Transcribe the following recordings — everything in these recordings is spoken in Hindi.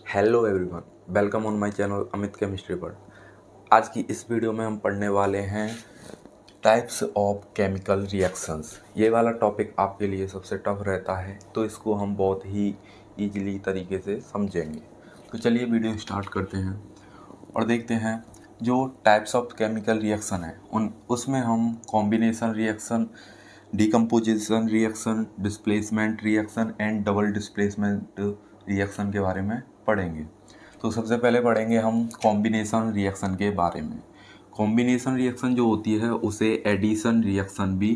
Hello everyone, welcome on my channel Amit chemistry world. आज की इस वीडियो में हम पढ़ने वाले हैं टाइप्स ऑफ केमिकल रिएक्शंस। ये वाला टॉपिक आपके लिए सबसे टफ रहता है, तो इसको हम बहुत ही इजीली तरीके से समझेंगे। तो चलिए वीडियो स्टार्ट करते हैं और देखते हैं जो टाइप्स ऑफ केमिकल रिएक्शन है उसमें हम combination reaction, decomposition reaction, displacement reaction and double displacement reaction के बारे में पढ़ेंगे। तो सबसे पहले पढ़ेंगे हम कॉम्बिनेशन रिएक्शन के बारे में। कॉम्बिनेशन रिएक्शन जो होती है उसे एडिशन रिएक्शन भी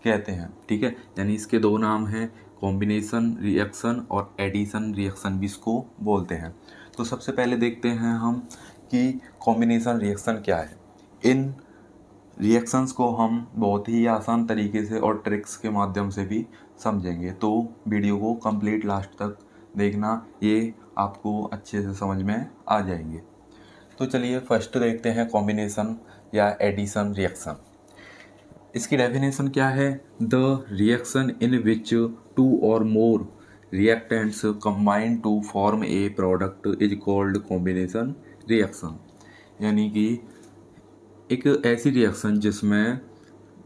कहते हैं, ठीक है। यानी इसके दो नाम हैं, कॉम्बिनेशन रिएक्शन और एडिशन रिएक्शन भी इसको बोलते हैं। तो सबसे पहले देखते हैं हम कि कॉम्बिनेशन रिएक्शन क्या है। इन रिएक्शंस को हम बहुत ही आसान तरीके से और ट्रिक्स के माध्यम से भी समझेंगे, तो वीडियो को कंप्लीट लास्ट तक देखना, ये आपको अच्छे से समझ में आ जाएंगे। तो चलिए फर्स्ट देखते हैं कॉम्बिनेशन या एडिशन रिएक्शन। इसकी डेफिनेशन क्या है? The reaction in which two और more reactants combine to form a product is called combination reaction. यानी कि एक ऐसी रिएक्शन जिसमें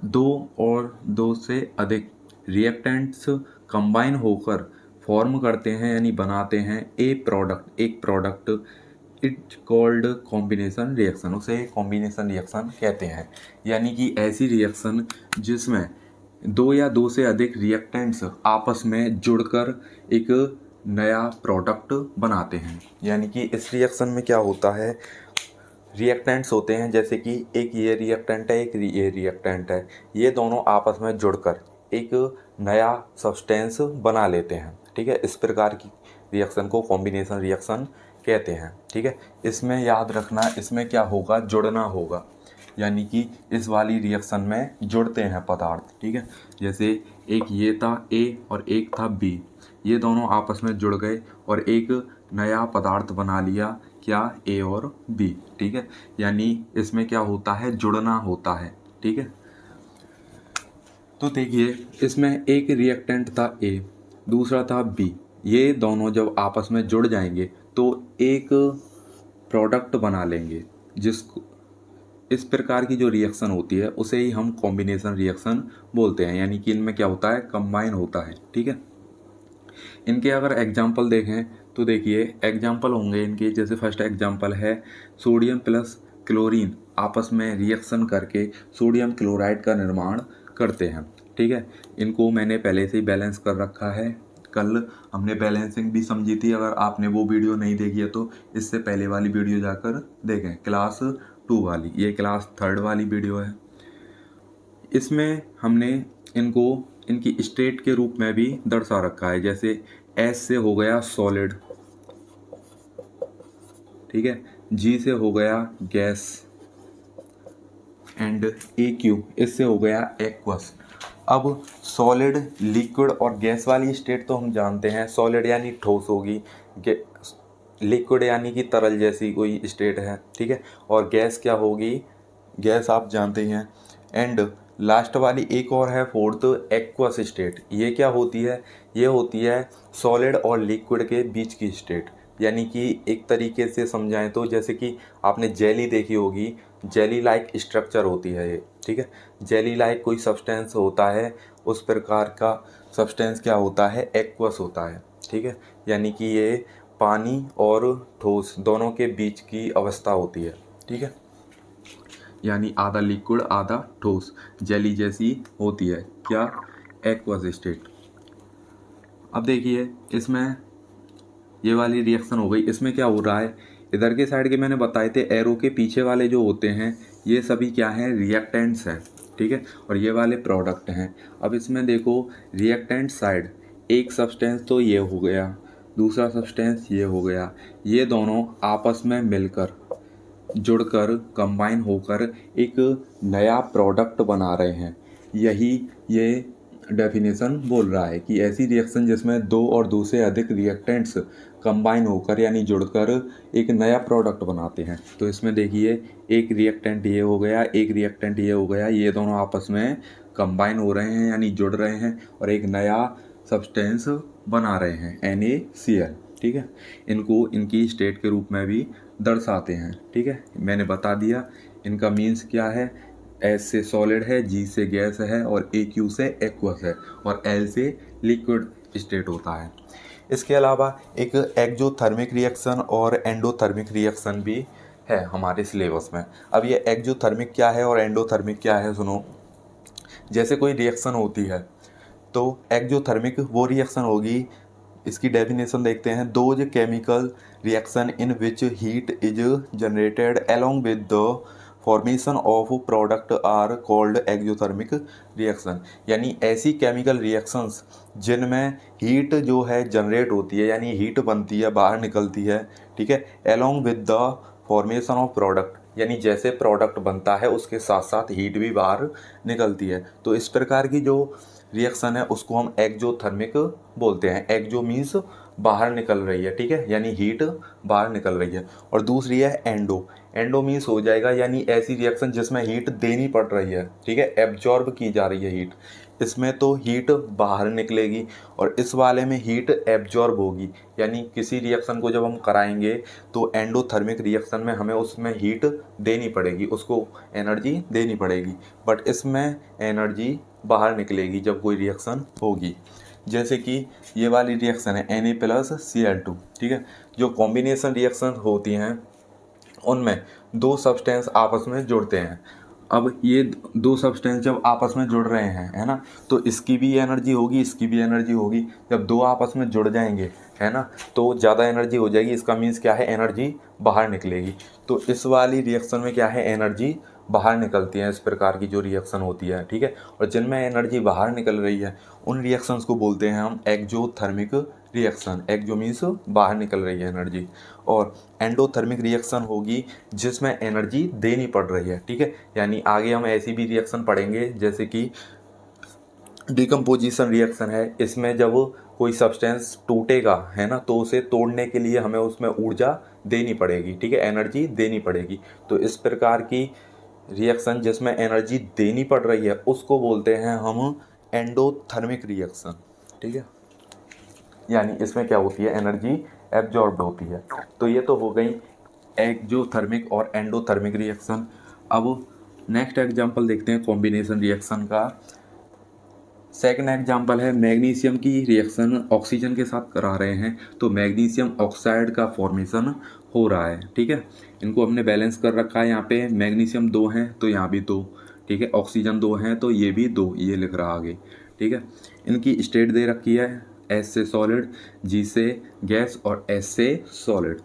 दो और दो से अधिक रिएक्टेंट्स कंबाइन होकर फॉर्म करते हैं यानी बनाते हैं एक product, it called combination reaction. उसे कॉम्बिनेशन रिएक्शन कहते हैं। यानी कि ऐसी रिएक्शन जिसमें दो या दो से अधिक रिएक्टेंट्स आपस में जुड़कर एक नया प्रोडक्ट बनाते हैं। यानी कि इस रिएक्शन में क्या होता है, रिएक्टेंट्स होते हैं, जैसे कि एक ये रिएक्टेंट है, एक ये रिएक्टेंट है, ये दोनों आपस में जुड़कर एक नया सब्सटेंस बना लेते हैं, ठीक है। इस प्रकार की रिएक्शन को कॉम्बिनेशन रिएक्शन कहते हैं, ठीक है। इसमें याद रखना, इसमें क्या होगा, जुड़ना होगा। यानी कि इस वाली रिएक्शन में जुड़ते हैं पदार्थ, ठीक है। जैसे एक ये था ए और एक था बी, ये दोनों आपस में जुड़ गए और एक नया पदार्थ बना लिया, क्या, ए और बी, ठीक है। यानी इसमें क्या होता है, जुड़ना होता है, ठीक है। तो देखिए इसमें एक रिएक्टेंट था ए, दूसरा था बी, ये दोनों जब आपस में जुड़ जाएंगे तो एक प्रोडक्ट बना लेंगे, जिसको इस प्रकार की जो रिएक्शन होती है उसे ही हम कॉम्बिनेशन रिएक्शन बोलते हैं। यानी कि इनमें क्या होता है, कंबाइन होता है, ठीक है। इनके अगर एग्जाम्पल देखें तो देखिए एग्जाम्पल होंगे इनके, जैसे फर्स्ट एग्जाम्पल है सोडियम प्लस क्लोरीन आपस में रिएक्शन करके सोडियम क्लोराइड का निर्माण करते हैं, ठीक है। इनको मैंने पहले से ही बैलेंस कर रखा है, कल हमने बैलेंसिंग भी समझी थी। अगर आपने वो वीडियो नहीं देखी है तो इससे पहले वाली वीडियो जाकर देखें, क्लास 2 वाली, ये क्लास 3 वाली वीडियो है। इसमें हमने इनको इनकी स्टेट के रूप में भी दर्शा रखा है। जैसे एस से हो गया सॉलिड, ठीक है, जी से हो गया गैस एंड ए क्यू इससे हो गया एक्वस। अब सॉलिड, लिक्विड और गैस वाली स्टेट तो हम जानते हैं, सॉलिड यानी ठोस होगी, लिक्विड यानी कि तरल जैसी कोई स्टेट है, ठीक है, और गैस क्या होगी, गैस आप जानते हैं। एंड लास्ट वाली एक और है फोर्थ, एक्वस स्टेट। ये क्या होती है, ये होती है सॉलिड और लिक्विड के बीच की स्टेट। यानी कि एक तरीके से समझाएं तो जैसे कि आपने जेली देखी होगी, जेली लाइक स्ट्रक्चर होती है ये, ठीक है। जेली लाइक कोई सब्सटेंस होता है, उस प्रकार का सब्सटेंस क्या होता है, एक्वस होता है, ठीक है। यानी कि ये पानी और ठोस दोनों के बीच की अवस्था होती है, ठीक है। यानी आधा लिक्विड आधा ठोस, जेली जैसी होती है, क्या, एक्वस स्टेट। अब देखिए इसमें ये वाली रिएक्शन हो गई, इसमें क्या हो रहा है, इधर के साइड के मैंने बताए थे एरो के पीछे वाले जो होते हैं ये सभी क्या हैं, रिएक्टेंट्स हैं, ठीक है, और ये वाले प्रोडक्ट हैं। अब इसमें देखो रिएक्टेंट साइड, एक सब्सटेंस तो ये हो गया, दूसरा सब्सटेंस ये हो गया, ये दोनों आपस में मिलकर जुड़कर कंबाइन होकर एक नया प्रोडक्ट बना रहे हैं। यही ये डेफिनेशन बोल रहा है कि ऐसी रिएक्शन जिसमें दो और दो से अधिक रिएक्टेंट्स कंबाइन होकर यानी जुड़कर एक नया प्रोडक्ट बनाते हैं। तो इसमें देखिए एक रिएक्टेंट ये हो गया, एक रिएक्टेंट ये हो गया, ये दोनों आपस में कंबाइन हो रहे हैं यानी जुड़ रहे हैं और एक नया सब्सटेंस बना रहे हैं, NaCl, ठीक है। इनको इनकी स्टेट के रूप में भी दर्शाते हैं, ठीक है। मैंने बता दिया इनका मीन्स क्या है। एस से सॉलिड है, जी से गैस है और ए क्यू से एक्वस है और एल से लिक्विड स्टेट होता है। इसके अलावा एक एक्जोथर्मिक रिएक्शन और एंडोथर्मिक रिएक्शन भी है हमारे सिलेबस में। अब ये एक्जोथर्मिक क्या है और एंडोथर्मिक क्या है सुनो। जैसे कोई रिएक्शन होती है तो एक्जोथर्मिक वो रिएक्शन होगी, इसकी डेफिनेशन देखते हैं। Those chemical reaction in which heat is generated along with the formation of product are called exothermic reaction. यानी ऐसी केमिकल रिएक्शंस जिनमें हीट जो है जनरेट होती है, यानी हीट बनती है, बाहर निकलती है, ठीक है, along with the formation of product, यानी जैसे प्रोडक्ट बनता है उसके साथ साथ हीट भी बाहर निकलती है। तो इस प्रकार की जो रिएक्शन है उसको हम एक्जोथर्मिक बोलते हैं। एक्जो मीन्स बाहर निकल रही है, ठीक है, यानी हीट बाहर निकल रही है। और दूसरी है एंडो। एंडो मीन्स हो जाएगा यानी ऐसी रिएक्शन जिसमें हीट देनी पड़ रही है, ठीक है, एब्जॉर्ब की जा रही है हीट। इसमें तो हीट बाहर निकलेगी और इस वाले में हीट एब्जॉर्ब होगी। यानी किसी रिएक्शन को जब हम कराएंगे तो एंडोथर्मिक रिएक्शन में हमें उसमें हीट देनी पड़ेगी, उसको एनर्जी देनी पड़ेगी, बट इसमें एनर्जी बाहर निकलेगी जब कोई रिएक्शन होगी। जैसे कि ये वाली रिएक्शन है Na+Cl2, ठीक है। जो कॉम्बिनेशन रिएक्शन होती हैं उनमें दो सब्सटेंस आपस में जुड़ते हैं। अब ये दो सब्सटेंस जब आपस में जुड़ रहे हैं, है ना, तो इसकी भी एनर्जी होगी, इसकी भी एनर्जी होगी। जब दो आपस में जुड़ जाएंगे, है ना, तो ज़्यादा एनर्जी हो जाएगी। इसका मीन्स क्या है, एनर्जी बाहर निकलेगी। तो इस वाली रिएक्शन में क्या है, एनर्जी बाहर निकलती है। इस प्रकार की जो रिएक्शन होती है, ठीक है, और जिनमें एनर्जी बाहर निकल रही है उन रिएक्शंस को बोलते हैं हम एक्जोथर्मिक रिएक्शन। एक्जो मीन्स बाहर निकल रही है एनर्जी। और एंडोथर्मिक रिएक्शन होगी जिसमें एनर्जी देनी पड़ रही है, ठीक है। यानी आगे हम ऐसी भी रिएक्शन पढ़ेंगे जैसे कि डिकम्पोजिशन रिएक्शन है। इसमें जब कोई सब्सटेंस टूटेगा, है ना, तो उसे तोड़ने के लिए हमें उसमें ऊर्जा देनी पड़ेगी, ठीक है, एनर्जी देनी पड़ेगी। तो इस प्रकार की रिएक्शन जिसमें एनर्जी देनी पड़ रही है उसको बोलते हैं हम एंडोथर्मिक रिएक्शन, ठीक है। यानी इसमें क्या होती है, एनर्जी एब्जॉर्ब होती है। तो ये तो हो गई एक्जोथर्मिक और एंडोथर्मिक रिएक्शन। अब नेक्स्ट एग्जांपल देखते हैं कॉम्बिनेशन रिएक्शन का। सेकंड एग्जांपल है मैग्नीशियम की रिएक्शन ऑक्सीजन के साथ करा रहे हैं, तो मैग्नीशियम ऑक्साइड का फॉर्मेशन हो रहा है, ठीक है। इनको हमने बैलेंस कर रखा है। यहाँ पे मैग्नीशियम 2 हैं तो यहाँ भी 2, ठीक है, ऑक्सीजन 2 हैं तो ये भी 2, ये लिख रहा आगे, ठीक है। इनकी स्टेट दे रखी है, एस से सॉलिड, जी से गैस और एस से सॉलिड,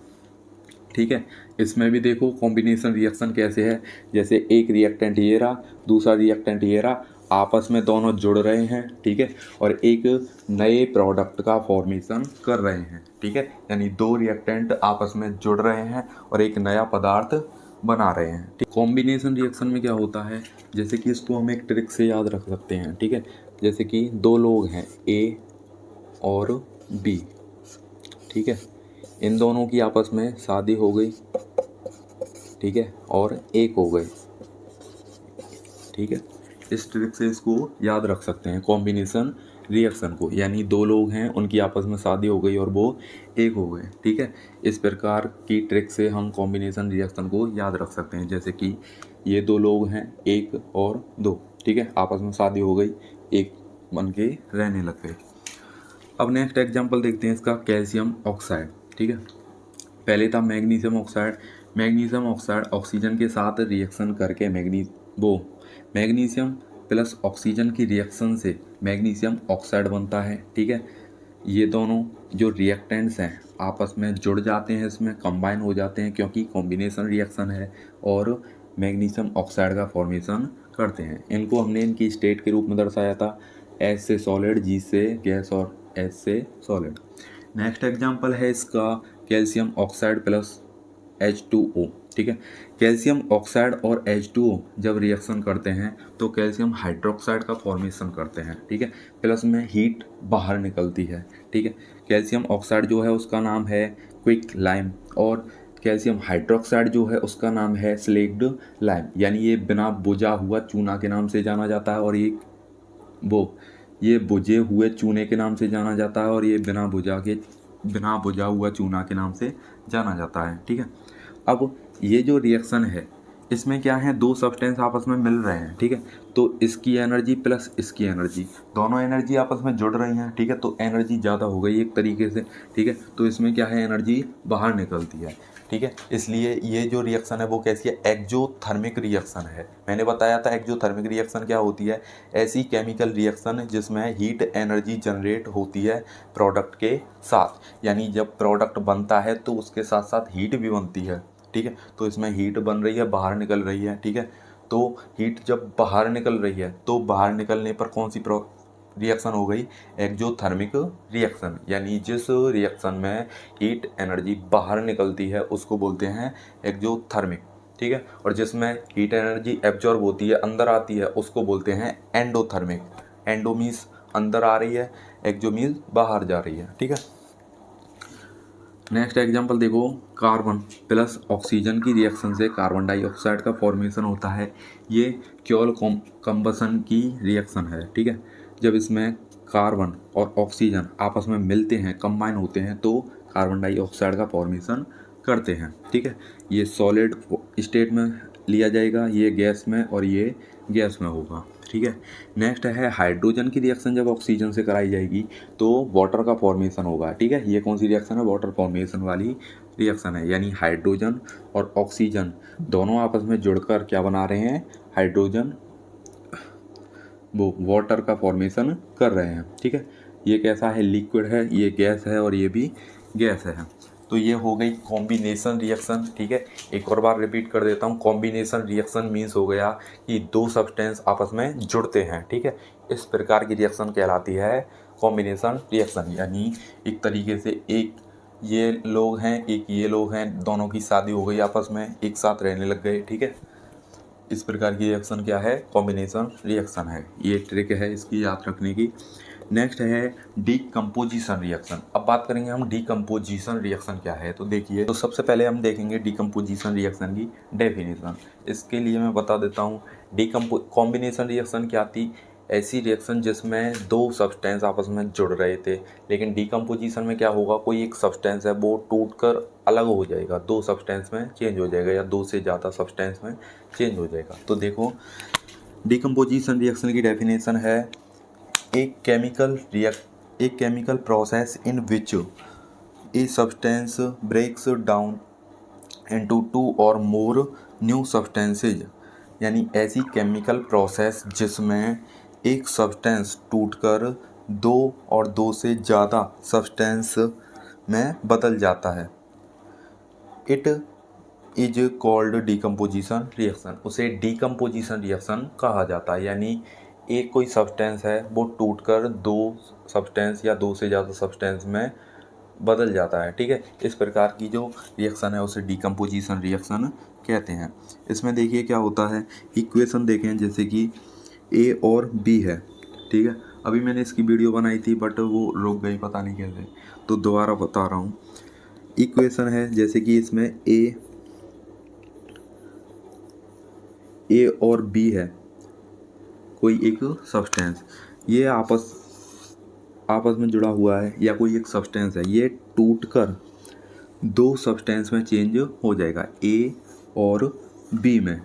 ठीक है। इसमें भी देखो कॉम्बिनेशन रिएक्शन कैसे है। जैसे एक रिएक्टेंट ये रहा, दूसरा रिएक्टेंट ये रहा, आपस में दोनों जुड़ रहे हैं, ठीक है, और एक नए प्रोडक्ट का फॉर्मेशन कर रहे हैं, ठीक है। यानी दो रिएक्टेंट आपस में जुड़ रहे हैं और एक नया पदार्थ बना रहे हैं। कॉम्बिनेशन रिएक्शन में क्या होता है, जैसे कि इसको हम एक ट्रिक से याद रख सकते हैं, ठीक है। जैसे कि दो लोग हैं ए और बी, ठीक है, इन दोनों की आपस में शादी हो गई, ठीक है, और एक हो गए, ठीक है। इस ट्रिक से इसको याद रख सकते हैं कॉम्बिनेशन रिएक्शन को। यानी दो लोग हैं, उनकी आपस में शादी हो गई और वो एक हो गए, ठीक है। इस प्रकार की ट्रिक से हम कॉम्बिनेशन रिएक्शन को याद रख सकते हैं। जैसे कि ये दो लोग हैं, एक और दो, ठीक है, आपस में शादी हो गई, एक बन के रहने लग गए। अब नेक्स्ट एग्जाम्पल देखते हैं इसका, कैल्शियम ऑक्साइड, ठीक है। पहले था magnesium oxide. Magnesium oxide oxygen के साथ रिएक्शन करके मैग्नीशियम प्लस ऑक्सीजन की रिएक्शन से मैग्नीशियम ऑक्साइड बनता है, ठीक है। ये दोनों जो रिएक्टेंट्स हैं आपस में जुड़ जाते हैं, इसमें कंबाइन हो जाते हैं क्योंकि कॉम्बिनेशन रिएक्शन है और मैग्नीशियम ऑक्साइड का फॉर्मेशन करते हैं। इनको हमने इनकी स्टेट के रूप में दर्शाया था, एस से सॉलिड, जी से गैस और एस से सॉलिड। नेक्स्ट एग्जांपल है इसका कैल्शियम ऑक्साइड प्लस H2O, ठीक है। कैल्शियम ऑक्साइड और H2O जब रिएक्शन करते हैं तो कैल्शियम हाइड्रोक्साइड का फॉर्मेशन करते हैं, ठीक है, प्लस में हीट बाहर निकलती है, ठीक है। कैल्शियम ऑक्साइड जो है उसका नाम है क्विक लाइम और कैल्शियम हाइड्रोक्साइड जो है उसका नाम है स्लेक्ड लाइम। यानी ये बिना बुझा हुआ चूना के नाम से जाना जाता है और ये बुझे हुए चूने के नाम से जाना जाता है और ये बिना बुझा के बिना बुझा हुआ चूना के नाम से जाना जाता है। ठीक है, अब ये जो रिएक्शन है इसमें क्या है, दो सब्सटेंस आपस में मिल रहे हैं। ठीक है, तो इसकी एनर्जी प्लस इसकी एनर्जी, दोनों एनर्जी आपस में जुड़ रही हैं। ठीक है, तो एनर्जी ज़्यादा हो गई एक तरीके से। ठीक है, तो इसमें क्या है, एनर्जी बाहर निकलती है। ठीक है, इसलिए ये जो रिएक्शन है वो कैसी है, एक्जोथर्मिक रिएक्शन है। मैंने बताया था एक्जोथर्मिक रिएक्शन क्या होती है, ऐसी केमिकल रिएक्शन जिसमें हीट एनर्जी जनरेट होती है प्रोडक्ट के साथ, यानी जब प्रोडक्ट बनता है तो उसके साथ साथ हीट भी बनती है। ठीक है, तो इसमें हीट बन रही है, बाहर निकल रही है। ठीक है, तो हीट जब बाहर निकल रही है तो बाहर निकलने पर कौन सी रिएक्शन हो गई, एक्जोथर्मिक रिएक्शन, यानी जिस रिएक्शन में हीट एनर्जी बाहर निकलती है उसको बोलते हैं एक्जोथर्मिक। ठीक है, और जिसमें हीट एनर्जी एब्जॉर्ब होती है, अंदर आती है, उसको बोलते हैं एंडोथर्मिक। एंडो मीन्स अंदर आ रही है, एक्जो मीन्स बाहर जा रही है। ठीक है, नेक्स्ट एग्जांपल देखो, कार्बन प्लस ऑक्सीजन की रिएक्शन से कार्बन डाइऑक्साइड का फॉर्मेशन होता है। ये क्योल कंबसन की रिएक्शन है। ठीक है, जब इसमें कार्बन और ऑक्सीजन आपस में मिलते हैं, कंबाइन होते हैं, तो कार्बन डाइऑक्साइड का फॉर्मेशन करते हैं। ठीक है, ये सॉलिड स्टेट में लिया जाएगा, ये गैस में, और ये गैस में होगा। ठीक है, नेक्स्ट है हाइड्रोजन की रिएक्शन जब ऑक्सीजन से कराई जाएगी तो वाटर का फॉर्मेशन होगा। ठीक है, ये कौन सी रिएक्शन है, वाटर फॉर्मेशन वाली रिएक्शन है, यानी हाइड्रोजन और ऑक्सीजन दोनों आपस में जुड़कर क्या बना रहे हैं, हाइड्रोजन वो वाटर का फॉर्मेशन कर रहे हैं। ठीक है, ये कैसा है, लिक्विड है, ये गैस है, और ये भी गैस है। तो ये हो गई कॉम्बिनेशन रिएक्शन। ठीक है, एक और बार रिपीट कर देता हूँ, कॉम्बिनेशन रिएक्शन मीन्स हो गया कि दो सब्सटेंस आपस में जुड़ते हैं। ठीक है, इस प्रकार की रिएक्शन कहलाती है कॉम्बिनेशन रिएक्शन, यानी एक तरीके से एक ये लोग हैं, एक ये लोग हैं, दोनों की शादी हो गई, आपस में एक साथ रहने लग गए। ठीक है, इस प्रकार की रिएक्शन क्या है, कॉम्बिनेशन रिएक्शन है। ये ट्रिक है इसकी याद रखने की। नेक्स्ट है डीकम्पोजिशन रिएक्शन। अब बात करेंगे हम डीकम्पोजिशन रिएक्शन क्या है। तो देखिए, तो सबसे पहले हम देखेंगे डीकम्पोजिशन रिएक्शन की डेफिनेशन। इसके लिए मैं बता देता हूँ, कॉम्बिनेशन रिएक्शन क्या थी, ऐसी रिएक्शन जिसमें दो सब्सटेंस आपस में जुड़ रहे थे, लेकिन डीकम्पोजिशन में क्या होगा, कोई एक सब्सटेंस है वो टूटकर अलग हो जाएगा, दो सब्सटेंस में चेंज हो जाएगा, या दो से ज़्यादा सब्सटेंस में चेंज हो जाएगा। तो देखो, डीकम्पोजिशन रिएक्शन की डेफिनेशन है, एक chemical process in which a substance breaks down into two और मोर न्यू सब्सटेंसेज, यानी ऐसी केमिकल प्रोसेस जिसमें एक सब्सटेंस टूटकर दो और दो से ज़्यादा सब्सटेंस में बदल जाता है। It is called decomposition reaction. उसे डीकम्पोजिशन रिएक्शन कहा जाता है, यानी एक कोई सब्सटेंस है वो टूटकर दो सब्सटेंस या दो से ज़्यादा सब्सटेंस में बदल जाता है। ठीक है, इस प्रकार की जो रिएक्शन है उसे डीकम्पोजिशन रिएक्शन कहते हैं। इसमें देखिए क्या होता है, इक्वेशन देखें, जैसे कि ए और बी है। ठीक है, अभी मैंने इसकी वीडियो बनाई थी बट वो रुक गई, पता नहीं कैसे, तो दोबारा बता रहा हूँ। इक्वेशन है जैसे कि इसमें ए और बी है, कोई एक सब्सटेंस, ये आपस में जुड़ा हुआ है, या कोई एक सब्सटेंस है, ये टूटकर दो सब्सटेंस में चेंज हो जाएगा, ए और बी में।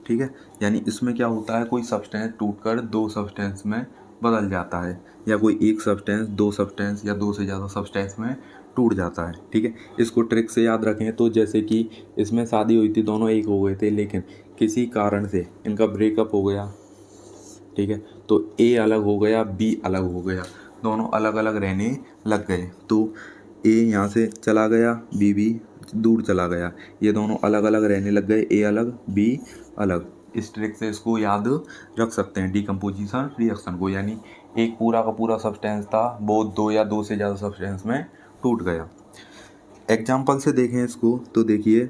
ठीक है, यानी इसमें क्या होता है, कोई सब्सटेंस टूटकर दो सब्सटेंस में बदल जाता है, या कोई एक सब्सटेंस दो सब्सटेंस या दो से ज़्यादा सब्सटेंस में टूट जाता है। ठीक है, इसको ट्रिक से याद रखें। तो जैसे कि इसमें शादी हुई थी, दोनों एक हो गए थे, लेकिन किसी कारण से इनका ब्रेकअप हो गया। ठीक है, तो ए अलग हो गया, बी अलग हो गया, दोनों अलग अलग रहने लग गए। तो ए यहाँ से चला गया, बी भी दूर चला गया, ये दोनों अलग अलग रहने लग गए, ए अलग बी अलग। इस ट्रिक से इसको याद रख सकते हैं डीकम्पोजिशन रिएक्शन को, यानी एक पूरा का पूरा सब्सटेंस था वो दो या दो से ज़्यादा सब्सटेंस में टूट गया। एग्जाम्पल से देखें इसको, तो देखिए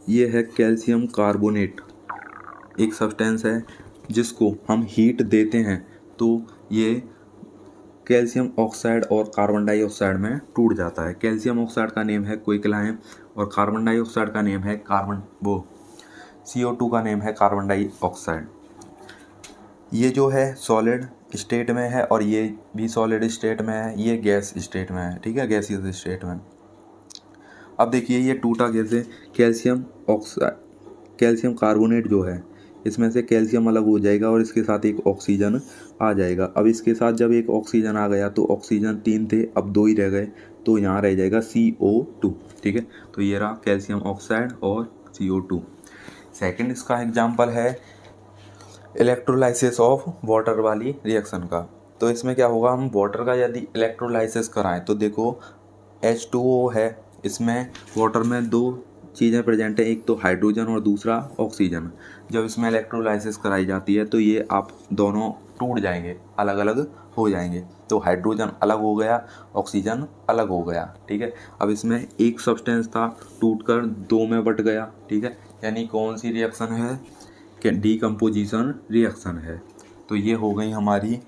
ये है कैल्शियम कार्बोनेट, एक सब्सटेंस है जिसको हम हीट देते हैं तो ये कैल्शियम ऑक्साइड और कार्बन डाइऑक्साइड में टूट जाता है। कैल्शियम ऑक्साइड का नेम है क्विकलाइम, और कार्बन डाइऑक्साइड का नेम है CO2 का नेम है कार्बन डाइऑक्साइड। ये जो है सॉलिड स्टेट में है और ये भी सॉलिड स्टेट में है, ये गैस स्टेट में है, ठीक है, गैसियस स्टेट में। अब देखिए ये टूटा कैसे, कैल्शियम ऑक्साइड, कैल्शियम कार्बोनेट जो है इसमें से कैल्शियम अलग हो जाएगा और इसके साथ एक ऑक्सीजन आ जाएगा। अब इसके साथ जब एक ऑक्सीजन आ गया तो ऑक्सीजन 3 थे, अब 2 ही रह गए, तो यहाँ रह जाएगा CO2, ठीक है। तो ये रहा कैल्शियम ऑक्साइड और CO2। सेकंड इसका एग्जांपल है इलेक्ट्रोलाइसिस ऑफ वाटर वाली रिएक्शन का। तो इसमें क्या होगा, हम वाटर का यदि इलेक्ट्रोलाइसिस कराएं तो देखो H2O है, इसमें वाटर में 2 चीज़ें प्रेजेंट है, एक तो हाइड्रोजन और दूसरा ऑक्सीजन। जब इसमें इलेक्ट्रोलाइसिस कराई जाती है तो ये आप दोनों टूट जाएंगे, अलग अलग हो जाएंगे। तो हाइड्रोजन अलग हो गया, ऑक्सीजन अलग हो गया, ठीक है। अब इसमें एक सब्सटेंस था, टूटकर 2 में बट गया, ठीक है। यानी कौन सी रिएक्शन है, कि डीकम्पोजिशन रिएक्शन है। तो ये हो गई हमारी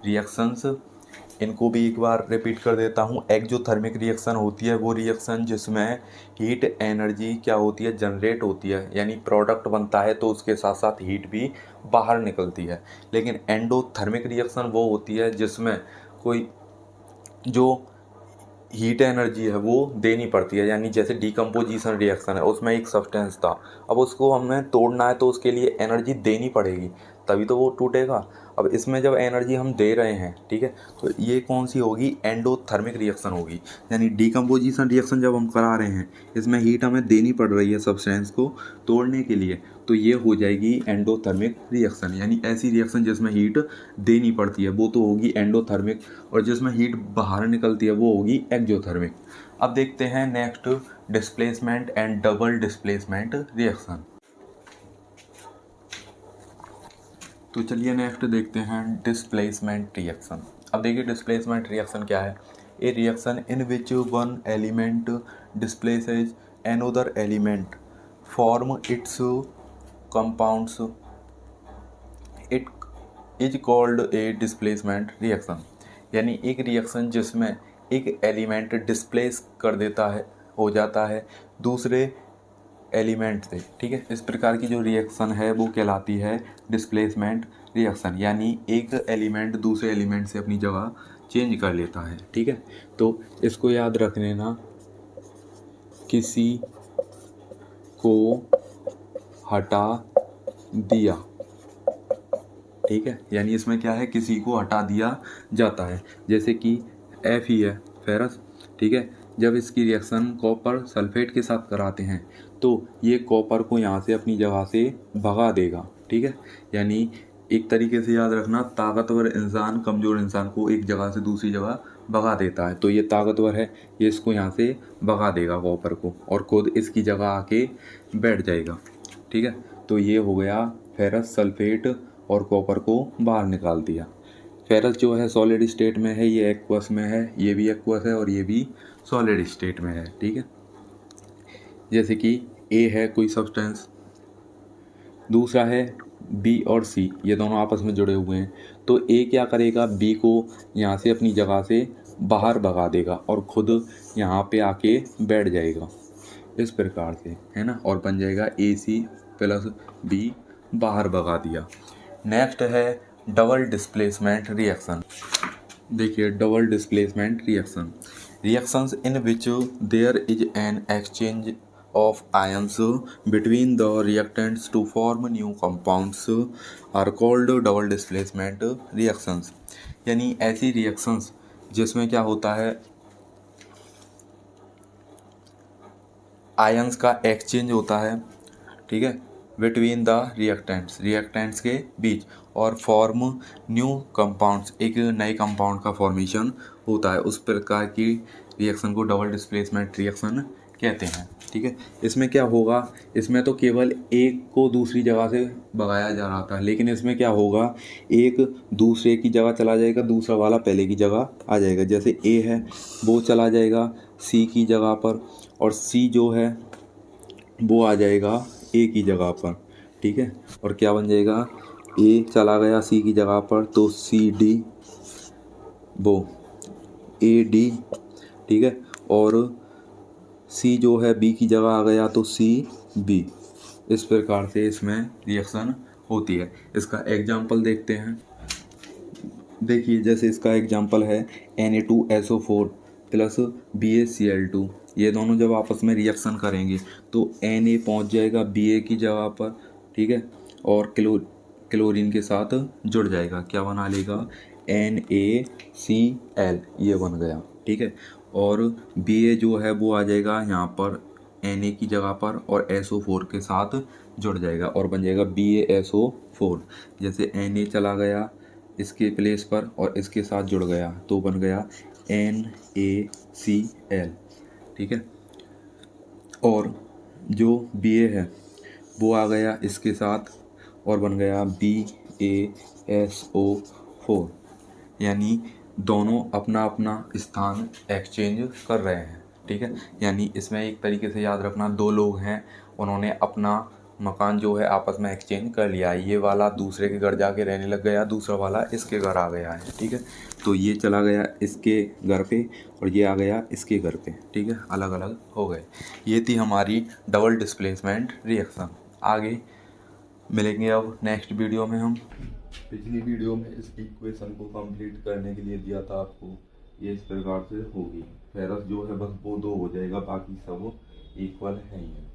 रिएक्शंस। इनको भी एक बार रिपीट कर देता हूँ। एक्जोथर्मिक रिएक्शन होती है वो रिएक्शन जिसमें हीट एनर्जी क्या होती है, जनरेट होती है, यानी प्रोडक्ट बनता है तो उसके साथ साथ हीट भी बाहर निकलती है। लेकिन एंडोथर्मिक रिएक्शन वो होती है जिसमें कोई जो हीट एनर्जी है वो देनी पड़ती है, यानी जैसे डीकम्पोजिशन रिएक्शन है, उसमें एक सब्सटेंस था, अब उसको हमें तोड़ना है तो उसके लिए एनर्जी देनी पड़ेगी तभी तो वो टूटेगा। अब इसमें जब एनर्जी हम दे रहे हैं, ठीक है, तो ये कौन सी होगी, एंडोथर्मिक रिएक्शन होगी। यानी डीकम्पोजिशन रिएक्शन जब हम करा रहे हैं इसमें हीट हमें देनी पड़ रही है सब्सटेंस को तोड़ने के लिए, तो ये हो जाएगी एंडोथर्मिक रिएक्शन। यानी ऐसी रिएक्शन जिसमें हीट देनी पड़ती है वो तो होगी एंडोथर्मिक, और जिसमें हीट बाहर निकलती है वो होगी एक्जोथर्मिक। अब देखते हैं next, displacement and double displacement reaction. तो चलिए नेक्स्ट देखते हैं डिस्प्लेसमेंट रिएक्शन। अब देखिए डिस्प्लेसमेंट रिएक्शन क्या है, a reaction in which one element displaces another element form its compounds, it is called a displacement reaction. यानी एक रिएक्शन जिसमें एक एलिमेंट डिस्प्लेस कर देता है, हो जाता है दूसरे एलिमेंट से, ठीक है। इस प्रकार की जो रिएक्शन है वो कहलाती है डिस्प्लेसमेंट रिएक्शन, यानी एक एलिमेंट दूसरे एलिमेंट से अपनी जगह चेंज कर लेता है, ठीक है। तो इसको याद रख लेना, किसी को हटा दिया, ठीक है। यानी इसमें क्या है, किसी को हटा दिया जाता है, जैसे कि F ही है, फेरस, ठीक है। जब इसकी रिएक्शन कॉपर सल्फेट के साथ कराते हैं तो ये कॉपर को यहाँ से अपनी जगह से भगा देगा, ठीक है। यानी एक तरीके से याद रखना, ताकतवर इंसान कमज़ोर इंसान को एक जगह से दूसरी जगह भगा देता है, तो ये ताकतवर है, ये इसको यहाँ से भगा देगा कॉपर को, और खुद इसकी जगह आके बैठ जाएगा, ठीक है। तो ये हो गया फेरस सल्फेट, और कॉपर को बाहर निकाल दिया। फेरस जो है सॉलिड स्टेट में है, ये एक्वस में है, ये भी एक्वस है और ये भी सॉलिड स्टेट में है, ठीक है। जैसे कि ए है कोई सब्सटेंस, दूसरा है बी और सी, ये दोनों आपस में जुड़े हुए हैं, तो ए क्या करेगा, बी को यहाँ से अपनी जगह से बाहर भगा देगा और खुद यहाँ पे आके बैठ जाएगा, इस प्रकार से, है ना, और बन जाएगा AC प्लस B, बाहर भगा दिया। नेक्स्ट है डबल डिस्प्लेसमेंट रिएक्शन। देखिए double displacement reaction, reactions in which there is an exchange of ions between the reactants to form new compounds are called double displacement reactions। यानी ऐसी reactions जिसमें क्या होता है, आयंस का एक्सचेंज होता है, ठीक है, बिटवीन द रिएक्टेंट्स के बीच, और फॉर्म न्यू कंपाउंड्स, एक नए कंपाउंड का फॉर्मेशन होता है, उस प्रकार की रिएक्शन को डबल डिस्प्लेसमेंट रिएक्शन कहते हैं, ठीक है। इसमें क्या होगा, इसमें तो केवल एक को दूसरी जगह से भगाया जा रहा था, लेकिन इसमें क्या होगा, एक दूसरे की जगह चला जाएगा, दूसरा वाला पहले की जगह आ जाएगा। जैसे ए है वो चला जाएगा सी की जगह पर, और सी जो है वो आ जाएगा ए की जगह पर, ठीक है। और क्या बन जाएगा, ए चला गया सी की जगह पर तो CD वो AD, ठीक है, और सी जो है बी की जगह आ गया तो CB। इस प्रकार से इसमें रिएक्शन होती है। इसका एग्जाम्पल देखते हैं, देखिए जैसे इसका एग्जांपल है Na2SO4 प्लस BaCl2। ये दोनों जब आपस में रिएक्शन करेंगे तो Na पहुंच जाएगा Ba की जगह पर, ठीक है, और क्लोरीन के साथ जुड़ जाएगा, क्या बना लेगा, NaCl, ये बन गया, ठीक है। और Ba जो है वो आ जाएगा यहाँ पर Na की जगह पर और SO4 के साथ जुड़ जाएगा और बन जाएगा BaSO4। जैसे Na चला गया इसके प्लेस पर और इसके साथ जुड़ गया तो बन गया NaCl, ठीक है। और जो Ba है वो आ गया इसके साथ और बन गया BaSO4, यानी दोनों अपना अपना स्थान एक्सचेंज कर रहे हैं, ठीक है। यानी इसमें एक तरीके से याद रखना, दो लोग हैं, उन्होंने अपना मकान जो है आपस में एक्सचेंज कर लिया, ये वाला दूसरे के घर जाके रहने लग गया, दूसरा वाला इसके घर आ गया है, ठीक है। तो ये चला गया इसके घर पे और ये आ गया इसके घर पे, ठीक है, अलग अलग हो गए। ये थी हमारी डबल डिस्प्लेसमेंट रिएक्शन। आगे मिलेंगे अब नेक्स्ट वीडियो में हम। पिछली वीडियो में इस इक्वेशन को कंप्लीट करने के लिए दिया था आपको, ये इस प्रकार से होगी। फेरस जो है बस वो 2 हो जाएगा, बाकी सब इक्वल है ही है।